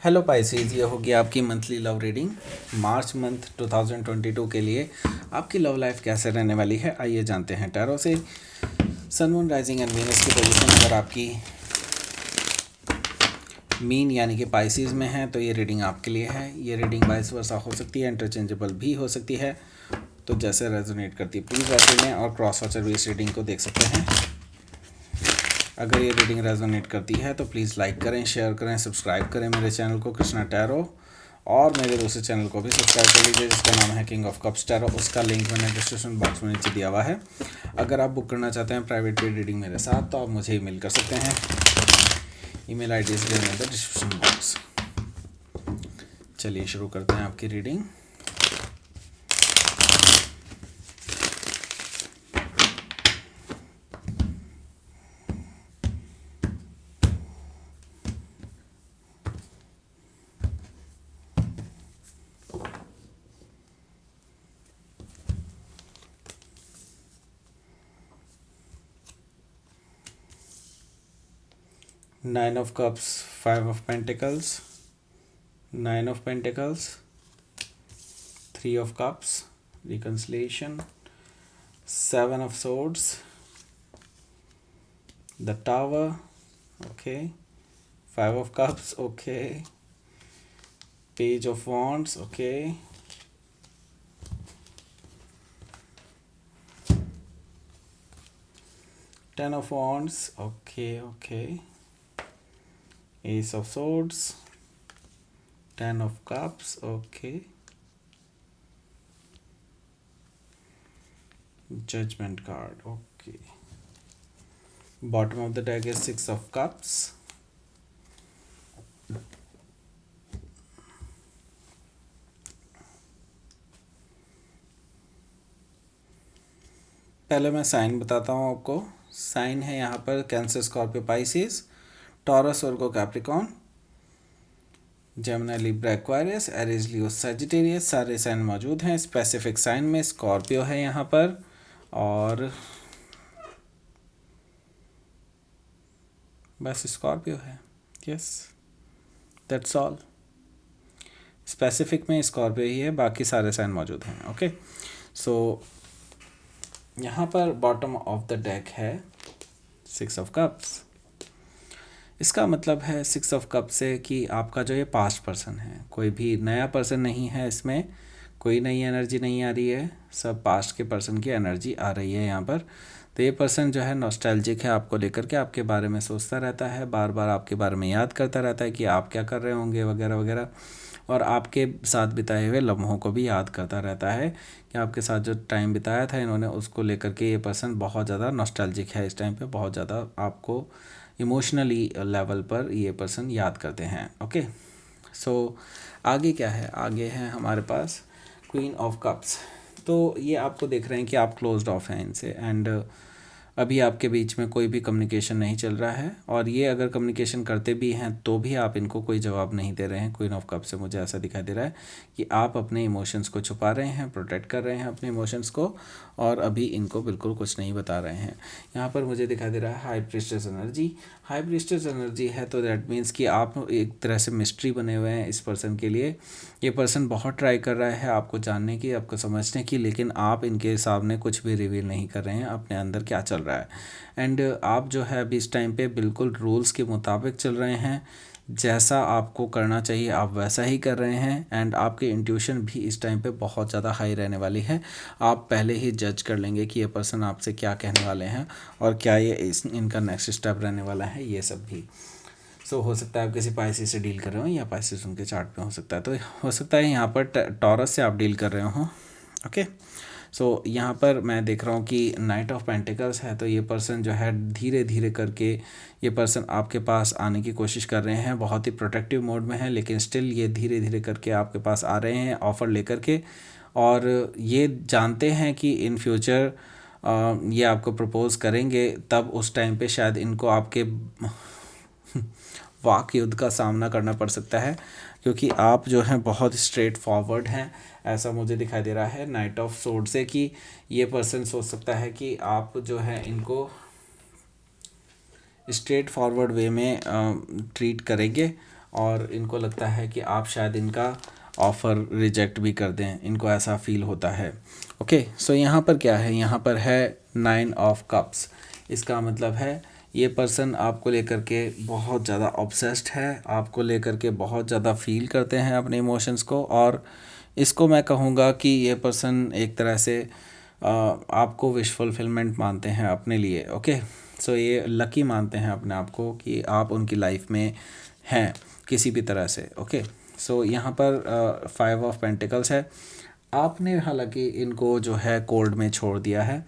Hello Pisces, ये होगी आपकी monthly love reading March month 2022 के लिए। आपकी लव लाइफ कैसे रहने वाली है, आइए जानते हैं टैरो से। Sun moon rising and Venus की पोजीशन अगर आपकी मीन यानी कि पाइसेस में है तो ये रीडिंग आपके लिए है। ये रीडिंग वाइस वर्सा हो सकती है, इंटरचेंजेबल भी हो सकती है, तो जैसे रेजोनेट करती है प्लीज़ वैसे लें और क्रॉस वाचर भी इस रीडिंग को देख सकते हैं। अगर ये रीडिंग रेजोनेट करती है तो प्लीज़ लाइक करें, शेयर करें, सब्सक्राइब करें मेरे चैनल को कृष्णा टैरो, और मेरे दूसरे चैनल को भी सब्सक्राइब कर लीजिए जिसका नाम है किंग ऑफ कप्स टैरो। उसका लिंक मैंने डिस्क्रिप्शन बॉक्स में नीचे दिया हुआ है। अगर आप बुक करना चाहते हैं प्राइवेट पेड रीडिंग मेरे साथ तो आप मुझे ईमेल कर सकते हैं। Email ID is given in the description box. चलिए शुरू करते हैं आपकी reading. Nine of Cups, Five of Pentacles, Nine of Pentacles, Three of Cups, Reconciliation, Seven of Swords, the Tower, okay, Five of Cups, okay, Page of Wands, okay, Ten of Wands, okay, Ace of Swords, Ten of Cups, okay, Judgment card, okay. Bottom of the deck is Six of Cups, पहले मैं sign बताता हूँ आपको। Sign है यहाँ पर Cancer, Scorpio, Pisces, Taurus, Virgo, Capricorn, Gemini, Libra, Aquarius, Aries, Leo, Sagittarius, सारे sign मौजूद हैं। स्पेसिफिक साइन में स्कॉर्पियो है यहाँ पर, और बस स्कॉर्पियो है। Yes, that's all. स्पेसिफिक में स्कॉर्पियो ही है, बाकी सारे साइन मौजूद हैं। ओके, सो यहाँ पर बॉटम ऑफ द डेक है सिक्स ऑफ कप्स। इसका मतलब है सिक्स ऑफ कप से कि आपका जो ये पास्ट पर्सन है, कोई भी नया पर्सन नहीं है, इसमें कोई नई एनर्जी नहीं आ रही है, सब पास्ट के पर्सन की एनर्जी आ रही है यहाँ पर। तो ये पर्सन जो है नॉस्टैल्जिक है आपको लेकर के, आपके बारे में सोचता रहता है, बार बार आपके बारे में याद करता रहता है कि आप क्या कर रहे होंगे वगैरह वगैरह, और आपके साथ बिताए हुए लम्हों को भी याद करता रहता है कि आपके साथ जो टाइम बिताया था इन्होंने, उसको लेकर के ये पर्सन बहुत ज़्यादा नॉस्टैल्जिक है इस टाइम पे, बहुत ज़्यादा आपको इमोशनली लेवल पर ये पर्सन याद करते हैं। ओके, सो आगे क्या है, आगे है हमारे पास क्वीन ऑफ कप्स। तो ये आपको देख रहे हैं कि आप क्लोज्ड ऑफ हैं इनसे, एंड अभी आपके बीच में कोई भी कम्युनिकेशन नहीं चल रहा है, और ये अगर कम्युनिकेशन करते भी हैं तो भी आप इनको कोई जवाब नहीं दे रहे हैं। क्वीन ऑफ कप से मुझे ऐसा दिखाई दे रहा है कि आप अपने इमोशंस को छुपा रहे हैं, प्रोटेक्ट कर रहे हैं अपने इमोशंस को, और अभी इनको बिल्कुल कुछ नहीं बता रहे हैं। यहाँ पर मुझे दिखाई दे रहा है high priestess energy. High priestess energy है तो दैट मीन्स कि आप एक तरह से मिस्ट्री बने हुए हैं इस पर्सन के लिए। ये पर्सन बहुत ट्राई कर रहा है आपको जानने की, आपको समझने की, लेकिन आप इनके सामने कुछ भी रिवील नहीं कर रहे हैं अपने अंदर क्या चल रहा है। एंड आप जो है अभी इस टाइम पे बिल्कुल रूल्स के मुताबिक चल रहे हैं, जैसा आपको करना चाहिए आप वैसा ही कर रहे हैं, एंड आपकी इंट्यूशन भी इस टाइम पे बहुत ज़्यादा हाई रहने वाली है। आप पहले ही जज कर लेंगे कि ये पर्सन आपसे क्या कहने वाले हैं और क्या ये इनका नेक्स्ट स्टेप रहने वाला है, ये सब भी। सो हो सकता है आप किसी पाइसेस से डील कर रहे हो, या पाइसेस उनके चार्ट पे हो सकता है, तो हो सकता है यहाँ पर टॉरस से आप डील कर रहे हो। ओके, सो यहाँ पर मैं देख रहा हूँ कि नाइट ऑफ पेंटिकल्स है, तो ये पर्सन जो है धीरे धीरे करके ये पर्सन आपके पास आने की कोशिश कर रहे हैं, बहुत ही प्रोटेक्टिव मोड में है, लेकिन स्टिल ये धीरे धीरे करके आपके पास आ रहे हैं ऑफ़र लेकर के, और ये जानते हैं कि इन फ्यूचर ये आपको प्रपोज़ करेंगे, तब उस टाइम पे शायद इनको आपके वाक युद्ध का सामना करना पड़ सकता है, क्योंकि आप जो हैं बहुत स्ट्रेट फॉरवर्ड हैं, ऐसा मुझे दिखाई दे रहा है नाइट ऑफ सोर्ड से, कि ये पर्सन सोच सकता है कि आप जो है इनको स्ट्रेट फॉरवर्ड वे में ट्रीट करेंगे, और इनको लगता है कि आप शायद इनका ऑफ़र रिजेक्ट भी कर दें, इनको ऐसा फील होता है। ओके, सो यहाँ पर क्या है, यहाँ पर है 9 ऑफ कप्स। इसका मतलब है ये पर्सन आपको लेकर के बहुत ज़्यादा ऑब्सेस्ड है, आपको लेकर के बहुत ज़्यादा फील करते हैं अपने इमोशंस को, और इसको मैं कहूँगा कि ये पर्सन एक तरह से आपको विश फुलफिलमेंट मानते हैं अपने लिए। ओके, सो ये लकी मानते हैं अपने आप को कि आप उनकी लाइफ में हैं किसी भी तरह से। ओके, सो यहाँ पर 5 ऑफ पेंटिकल्स है। आपने हालांकि इनको जो है कोल्ड में छोड़ दिया है,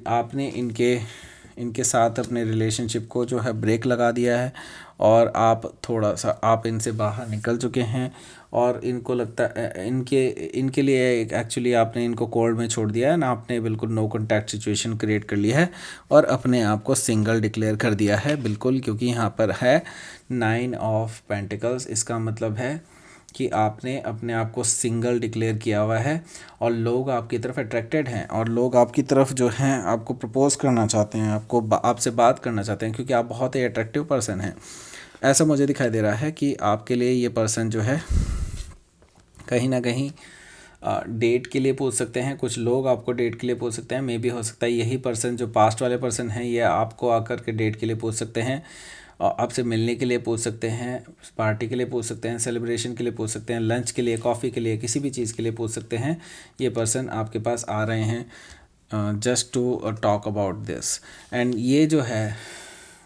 आपने इनके साथ अपने रिलेशनशिप को जो है ब्रेक लगा दिया है, और आप थोड़ा सा आप इनसे बाहर निकल चुके हैं, और इनको लगता इनके लिए एक्चुअली आपने इनको कोल्ड में छोड़ दिया है ना, आपने बिल्कुल नो कॉन्टैक्ट सिचुएशन क्रिएट कर ली है और अपने आप को सिंगल डिक्लेयर कर दिया है बिल्कुल, क्योंकि यहाँ पर है 9 ऑफ पेंटिकल्स। इसका मतलब है कि आपने अपने आप को सिंगल डिक्लेयर किया हुआ है, और लोग आपकी तरफ अट्रैक्टेड हैं, और लोग आपकी तरफ जो हैं आपको प्रपोज करना चाहते हैं, आपसे बात करना चाहते हैं, क्योंकि आप बहुत ही अट्रैक्टिव पर्सन हैं। ऐसा मुझे दिखाई दे रहा है कि आपके लिए ये पर्सन जो है कहीं ना कहीं डेट के लिए पूछ सकते हैं, कुछ लोग आपको डेट के लिए पूछ सकते हैं। मे भी हो सकता है यही पर्सन जो पास्ट वाले पर्सन हैं ये आपको आकर के डेट के लिए पूछ सकते हैं, आपसे मिलने के लिए पूछ सकते हैं, पार्टी के लिए पूछ सकते हैं, सेलिब्रेशन के लिए पूछ सकते हैं, लंच के लिए, कॉफ़ी के लिए, किसी भी चीज़ के लिए पूछ सकते हैं। ये पर्सन आपके पास आ रहे हैं just to talk about this. And ये जो है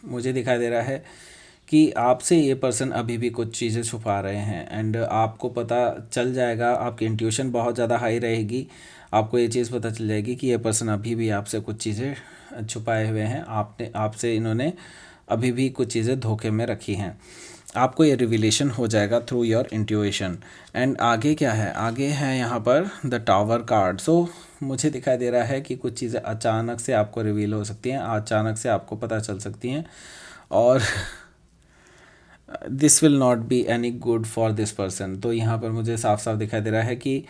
मुझे दिखाई दे रहा है कि आपसे ये पर्सन अभी भी कुछ चीज़ें छुपा रहे हैं, एंड आपको पता चल जाएगा, आपकी इंट्यूशन बहुत ज़्यादा हाई रहेगी, आपको ये चीज़ पता चल जाएगी कि ये पर्सन अभी भी आपसे कुछ चीज़ें छुपाए हुए हैं, आपसे इन्होंने अभी भी कुछ चीज़ें धोखे में रखी हैं। आपको ये रिविलेशन हो जाएगा थ्रू योर इंट्यूशन। एंड आगे क्या है, आगे है यहाँ पर द टावर कार्ड। सो मुझे दिखाई दे रहा है कि कुछ चीज़ें अचानक से आपको रिवील हो सकती हैं, अचानक से आपको पता चल सकती हैं, और this will not be any good for this person. तो यहाँ पर मुझे साफ साफ दिखाई दे रहा है कि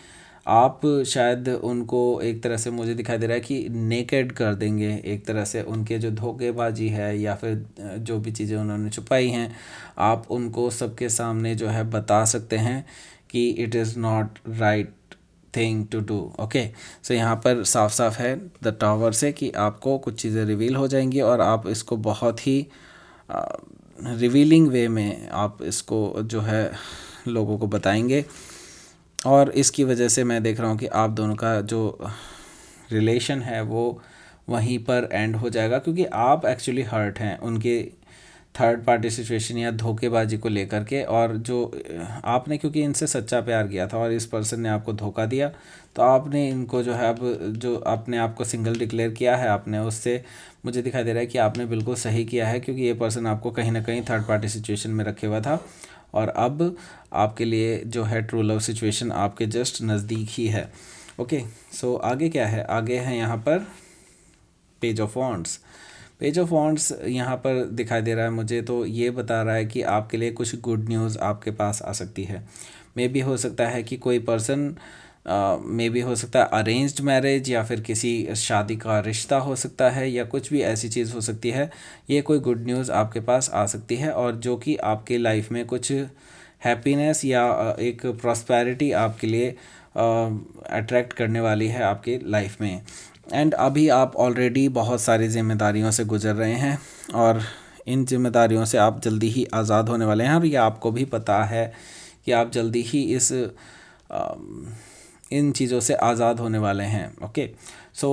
आप शायद उनको एक तरह से मुझे दिखाई दे रहा है कि नेकेड कर देंगे, एक तरह से उनके जो धोखेबाजी है या फिर जो भी चीज़ें उन्होंने छुपाई हैं आप उनको सबके सामने जो है बता सकते हैं कि it is not right thing to do. Okay, so यहाँ पर साफ साफ है द टावर से कि आपको कुछ चीज़ें रिवील हो जाएंगी, और आप इसको बहुत ही रिवीलिंग वे में आप इसको जो है लोगों को बताएंगे, और इसकी वजह से मैं देख रहा हूँ कि आप दोनों का जो रिलेशन है वो वहीं पर एंड हो जाएगा, क्योंकि आप एक्चुअली हर्ट हैं उनके थर्ड पार्टी सिचुएशन या धोखेबाजी को लेकर के, और जो आपने क्योंकि इनसे सच्चा प्यार किया था और इस पर्सन ने आपको धोखा दिया, तो आपने इनको जो है अब जो अपने आप को सिंगल डिक्लेयर किया है आपने, उससे मुझे दिखाई दे रहा है कि आपने बिल्कुल सही किया है, क्योंकि ये पर्सन आपको कहीं ना कहीं थर्ड पार्टी सिचुएशन में रखे हुआ था, और अब आपके लिए जो है ट्रू लव सिचुएशन आपके जस्ट नज़दीक ही है। ओके, सो आगे क्या है, आगे है यहाँ पर page of wands. Page of wands यहाँ पर दिखाई दे रहा है मुझे, तो ये बता रहा है कि आपके लिए कुछ गुड न्यूज़ आपके पास आ सकती है। मे भी हो सकता है कि कोई पर्सन मे भी हो सकता है अरेंज्ड मैरिज, या फिर किसी शादी का रिश्ता हो सकता है, या कुछ भी ऐसी चीज़ हो सकती है। ये कोई गुड न्यूज़ आपके पास आ सकती है, और जो कि आपके लाइफ में कुछ हैप्पीनेस या एक प्रॉस्पेरिटी आपके लिए अट्रैक्ट करने वाली है आपकी लाइफ में। एंड अभी आप ऑलरेडी बहुत सारी जिम्मेदारियों से गुजर रहे हैं, और इन जिम्मेदारियों से आप जल्दी ही आज़ाद होने वाले हैं, और ये आपको भी पता है कि आप जल्दी ही इन चीज़ों से आज़ाद होने वाले हैं। ओके, सो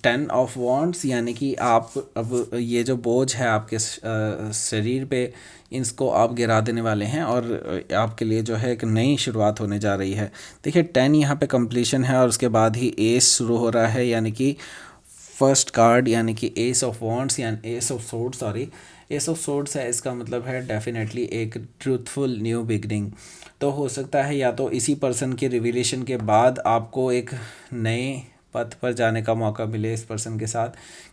10 ऑफ वॉन्ड्स यानी कि आप अब ये जो बोझ है आपके शरीर पे, इसको आप गिरा देने वाले हैं, और आपके लिए जो है एक नई शुरुआत होने जा रही है। देखिए 10 यहाँ पे कंप्लीशन है, और उसके बाद ही एस शुरू हो रहा है, यानी कि फर्स्ट कार्ड यानी कि एस ऑफ वॉन्ड्स यानी S of swords, sorry S of swords है। इसका मतलब है डेफिनेटली एक ट्रूथफुल न्यू बिगनिंग। तो हो सकता है या तो इसी पर्सन के रिविलेशन के बाद आपको एक नए पथ पर जाने का मौका मिले इस पर्सन के साथ,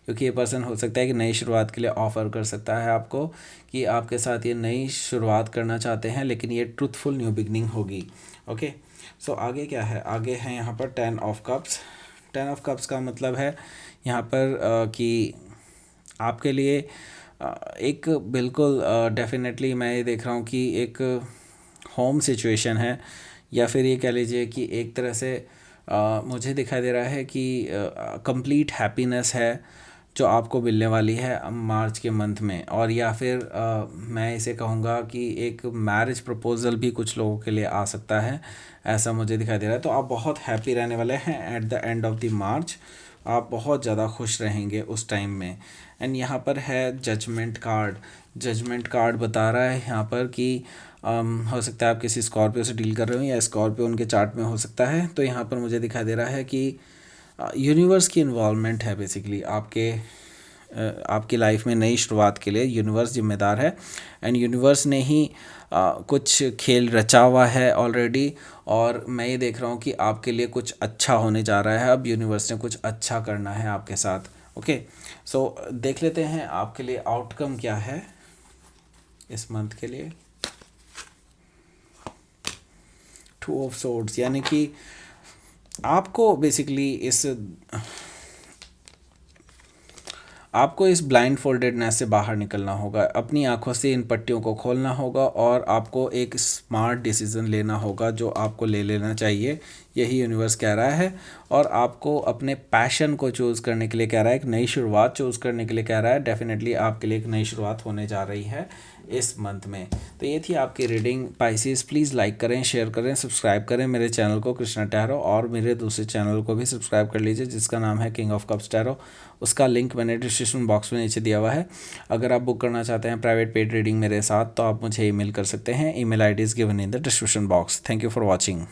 क्योंकि ये पर्सन हो सकता है कि नई शुरुआत के लिए ऑफ़र कर सकता है आपको कि आपके साथ ये नई शुरुआत करना चाहते हैं, लेकिन ये ट्रूथफुल न्यू बिगनिंग होगी। ओके, सो आगे क्या है, आगे है यहाँ पर 10 ऑफ कप्स। 10 ऑफ कप्स का मतलब है यहाँ पर कि आपके लिए एक बिल्कुल डेफिनेटली मैं ये देख रहा हूँ कि एक होम सिचुएशन है, या फिर ये कह लीजिए कि एक तरह से मुझे दिखाई दे रहा है कि कंप्लीट हैप्पीनेस है जो आपको मिलने वाली है मार्च के मंथ में। और या फिर मैं इसे कहूँगा कि एक मैरिज प्रपोज़ल भी कुछ लोगों के लिए आ सकता है, ऐसा मुझे दिखाई दे रहा है। तो आप बहुत हैप्पी रहने वाले हैं at the end of the March, आप बहुत ज़्यादा खुश रहेंगे उस टाइम में। एंड यहाँ पर है जजमेंट कार्ड। जजमेंट कार्ड बता रहा है यहाँ पर कि हो सकता है आप किसी स्कॉर्पियो से डील कर रहे हो, या स्कॉर्पियो उनके चार्ट में हो सकता है। तो यहाँ पर मुझे दिखाई दे रहा है कि यूनिवर्स की इन्वॉल्वमेंट है बेसिकली आपकी लाइफ में। नई शुरुआत के लिए यूनिवर्स जिम्मेदार है, एंड यूनिवर्स ने ही कुछ खेल रचा हुआ है ऑलरेडी। और मैं ये देख रहा हूँ कि आपके लिए कुछ अच्छा होने जा रहा है, अब यूनिवर्स ने कुछ अच्छा करना है आपके साथ। ओके, सो देख लेते हैं आपके लिए आउटकम क्या है इस मंथ के लिए। 2 ऑफ सोर्ड्स, यानी कि आपको बेसिकली आपको इस ब्लाइंड फोल्डेडनेस से बाहर निकलना होगा, अपनी आंखों से इन पट्टियों को खोलना होगा, और आपको एक स्मार्ट डिसीजन लेना होगा जो आपको ले लेना चाहिए, यही यूनिवर्स कह रहा है। और आपको अपने पैशन को चूज़ करने के लिए कह रहा है, एक नई शुरुआत चूज़ करने के लिए कह रहा है। डेफिनेटली आपके लिए एक नई शुरुआत होने जा रही है इस मंथ में। तो ये थी आपकी रीडिंग पाइसेस। प्लीज़ लाइक करें, शेयर करें, सब्सक्राइब करें मेरे चैनल को कृष्णा टैरो, और मेरे दूसरे चैनल को भी सब्सक्राइब कर लीजिए जिसका नाम है किंग ऑफ कप्स टैरो। उसका लिंक मैंने डिस्क्रिप्शन बॉक्स में नीचे दिया हुआ है। अगर आप बुक करना चाहते हैं प्राइवेट पेड रीडिंग मेरे साथ, तो आप मुझे ईमेल कर सकते हैं। Email ID is given in the description box. Thank you for watching.